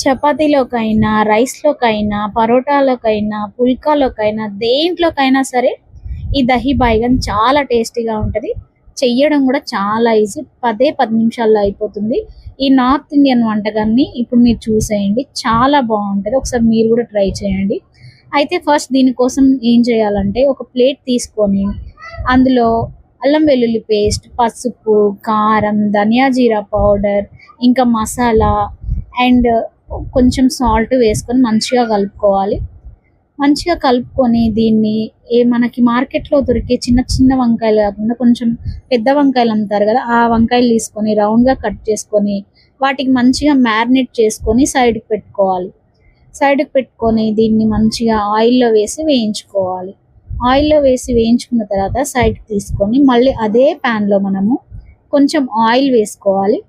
చపాతీలోకైనా, రైస్‌లోకైనా, పరోటాలోకైనా, పుల్కాలోకైనా, దేంట్లోకైనా సరే ఈ దహీ బైగన్ చాలా టేస్టీగా ఉంటది. చెయ్యడం గూడా చాలా ఈజీ. 10 నిమిషాల్లో అయిపోతుంది. ఈ నార్త్ ఇండియన్ వంటకాన్ని ఇప్పుడు మీరు చూసేయండి. చాలా బావుంటది. ఒకసారి మీరు గూడా ట్రై చేయండి. అయితే ఫస్ట్ దీనికోసం ఏం చేయాలంటే ఒక ప్లేట్ తీసుకొని అందులో అల్లం వెల్లుల్లి పేస్ట్, పసుపు, కారం, ధనియా జీరా పౌడర్, ఇంకా మసాలా అండ్ కొంచెం సాల్ట్ వేసుకొని మంచిగా కలుపుకోవాలి. మంచిగా కలుపుకొని దీన్ని మనకి మార్కెట్‌లో దొరికే చిన్న చిన్న వంకాయలు కాకుండా కొంచెం పెద్ద వంకాయలు అమ్ముతారు గదా! ఆ వంకాయలు తీసుకొని రౌండ్‌గా కట్ చేసుకొని వాటికి మంచిగా మ్యారినేట్ చేసుకొని సైడ్‌కి పెట్టుకోవాలి. సైడ్‌కి పెట్టుకొని దీన్ని మంచిగా ఆయిల్‌లో వేసి వేయించుకోవాలి. ఆయిల్‌లో వేసి వేయించుకున్న తర్వాత సైడ్‌కి తీసుకొని మళ్ళీ అదే ప్యాన్‌లో మనము కొంచెం ఆయిల్ వేసుకోవాలి.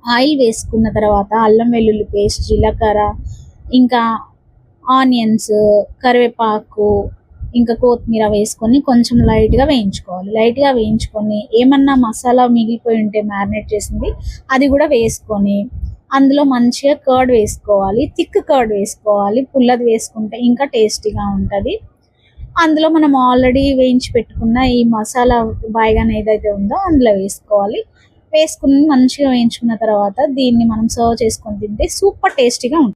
ఆయిల్ వేసుకున్న తర్వాత అల్లం వెల్లుల్లి పేస్ట్, జీలకర్ర, ఇంకా ఆనియన్స్, కరివేపాకు, ఇంకా కొత్తిమీర వేసుకొని కొంచెం లైట్‌గా వేయించుకోవాలి. లైట్‌గా వేయించుకొని ఏమన్నా మసాలా మిగిలిపోయి ఉంటే మ్యారినేట్ చేసింది అది గూడా వేసుకొని అందులో మంచిగా కర్డ్ వేసుకోవాలి. థిక్ కర్డ్ వేసుకోవాలి. పుల్లది వేసుకుంటే ఇంకా టేస్టీగా ఉంటది. అందులో మనం ఆల్రెడీ వేయించి పెట్టుకున్న ఈ మసాలా బైగన్ ఏదైతే ఉందో అందులో వేసుకోవాలి. వేసుకొని మంచిగా వేయించుకున్న తర్వాత దీన్ని మనం సర్వ్ చేసుకొని తింటే సూపర్ టేస్టీగా ఉంటుంది.